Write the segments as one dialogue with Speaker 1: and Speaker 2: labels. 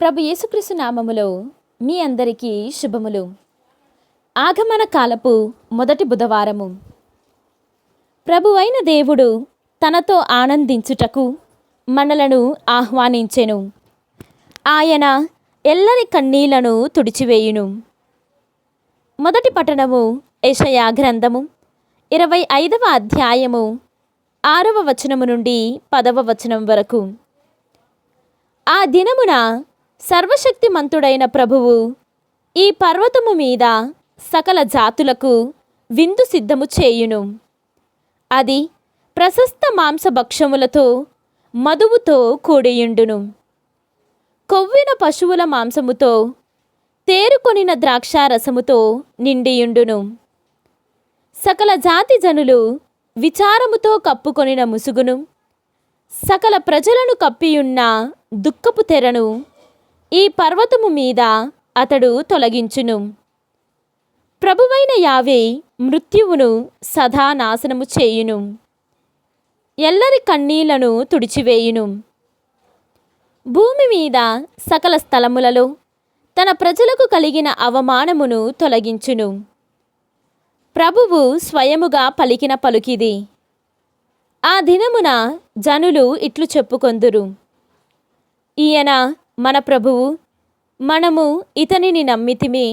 Speaker 1: ప్రభు యేసుక్రీస్తు నామములో మీ అందరికీ శుభములు. ఆగమన కాలపు మొదటి బుధవారము. ప్రభువైన దేవుడు తనతో ఆనందించుటకు మనలను ఆహ్వానించెను. ఆయన ఎల్లరి కన్నీళ్లను తుడిచివేయును. మొదటి పట్టణము యెషయా గ్రంథము 25వ అధ్యాయము 6వ వచనము నుండి 10వ వచనం వరకు. ఆ దినమున సర్వశక్తిమంతుడైన ప్రభువు ఈ పర్వతము మీద సకల జాతులకు విందు సిద్ధము చేయును. అది ప్రశస్త మాంసభక్షములతో మధువుతో కూడియుండును. కొవ్విన పశువుల మాంసముతో తేరుకొనిన ద్రాక్షారసముతో నిండియుండును. సకల జాతి జనులు విచారముతో కప్పుకొనిన ముసుగును, సకల ప్రజలను కప్పియున్న దుఃఖపు తెరను ఈ పర్వతము మీద అతడు తొలగించును. ప్రభువైన యావే మృత్యువును సదా నాశనము చేయును. ఎల్లరి కన్నీళ్లను తుడిచివేయును. భూమి మీద సకల స్థలములలో తన ప్రజలకు కలిగిన అవమానమును తొలగించును. ప్రభువు స్వయముగా పలికిన పలుకిది. ఆ దినమున జనులు ఇట్లు చెప్పుకొందురు, ఈయన మన ప్రభువు, మనము ఇతనిని నమ్మితిమి,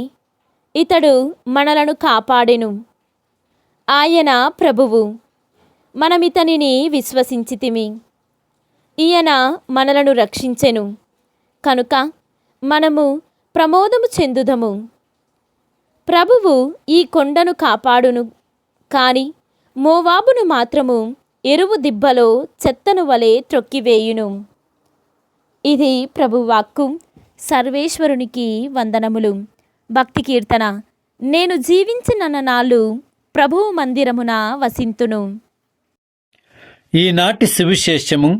Speaker 1: ఇతడు మనలను కాపాడెను. ఆయన ప్రభువు, మనమితనిని విశ్వసించితిమి, ఈయన మనలను రక్షించెను, కనుక మనము ప్రమోదము చెందుదము. ప్రభువు ఈ కొండను కాపాడును, కాని మోవాబును మాత్రము ఎరువు దిబ్బలో చెత్తను వలె త్రొక్కివేయును. ఇది ప్రభువాక్కు. సర్వేశ్వరునికి వందనములు. భక్తి కీర్తన. నేను జీవించిన నాళ్ళు ప్రభువు మందిరమున వసింతును.
Speaker 2: ఈనాటి సువిశేషము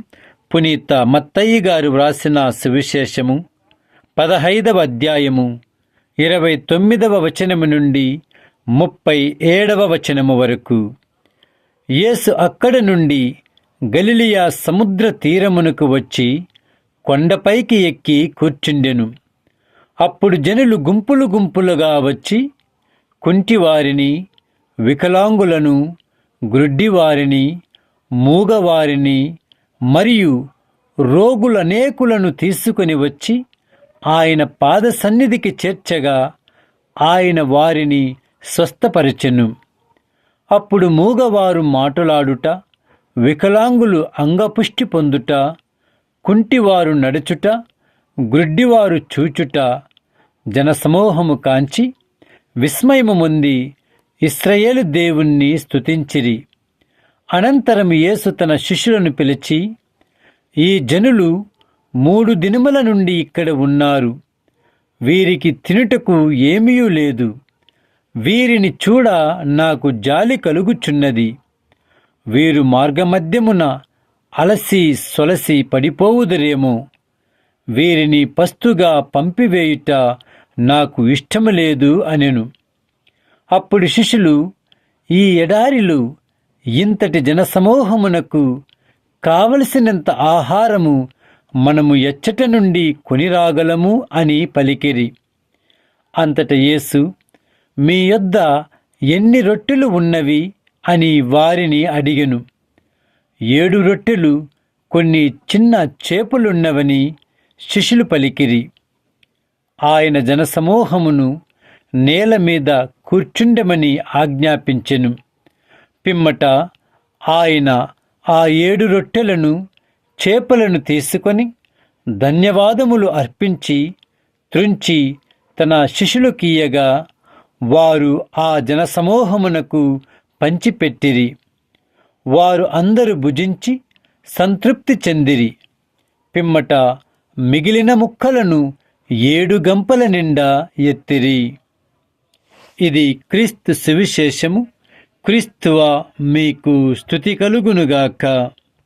Speaker 2: పునీత మత్తయి గారు వ్రాసిన సువిశేషము 15వ అధ్యాయము 29వ వచనము నుండి 37వ వచనము వరకు. యేసు అక్కడ నుండి గలిలయ సముద్ర తీరమునకు వచ్చి కొండపైకి ఎక్కి కూర్చుండెను. అప్పుడు జనులు గుంపులు గుంపులుగా వచ్చి కుంటివారిని, వికలాంగులను, గ్రుడ్డివారిని, మూగవారిని మరియు రోగులనేకులను తీసుకొని వచ్చి ఆయన పాద సన్నిధికి చేర్చగా ఆయన వారిని స్వస్థపరచెను. అప్పుడు మూగవారు మాటలాడుట, వికలాంగులు అంగపుష్టి పొందుట, కుంటివారు నడుచుట, గ్రుడ్డివారు చూచుట జనసమూహము కాంచి విస్మయము పొంది ఇశ్రాయేలు దేవుణ్ణి స్తుతించిరి. అనంతరం యేసు తన శిష్యులను పిలిచి, ఈ జనులు 3 దినముల నుండి ఇక్కడ ఉన్నారు. వీరికి తినుటకు ఏమీ లేదు. వీరిని చూడ నాకు జాలి కలుగుచున్నది. వీరు మార్గమధ్యమున అలసి సొలసి పడిపోవుదురేమో. వీరిని పస్తుగా పంపివేయుట నాకు ఇష్టము లేదు అనెను. అప్పుడు శిష్యులు, ఈ ఎడారిలో ఇంతటి జనసమూహమునకు కావలసినంత ఆహారము మనము ఎచ్చట నుండి కొనిరాగలము అని పలికిరి. అంతట యేసు, మీ యొద్ద ఎన్ని రొట్టెలు ఉన్నవి అని వారిని అడిగెను. 7 రొట్టెలు, కొన్ని చిన్న చేపలున్నవని శిష్యులు పలికిరి. ఆయన జనసమూహమును నేల మీద కూర్చుండమని ఆజ్ఞాపించెను. పిమ్మట ఆయన ఆ 7 రొట్టెలను, చేపలను తీసుకొని ధన్యవాదములు అర్పించి త్రుంచి తన శిష్యులకియ్యగా వారు ఆ జనసమూహమునకు పంచిపెట్టిరి. వారు అందరూ భుజించి సంతృప్తి చెందిరి. పిమ్మట మిగిలిన ముక్కలను 7 గంపల నిండా ఎత్తిరి. ఇది క్రీస్తు సువిశేషము. క్రీస్తువా మీకు స్తుతి కలుగునుగాక.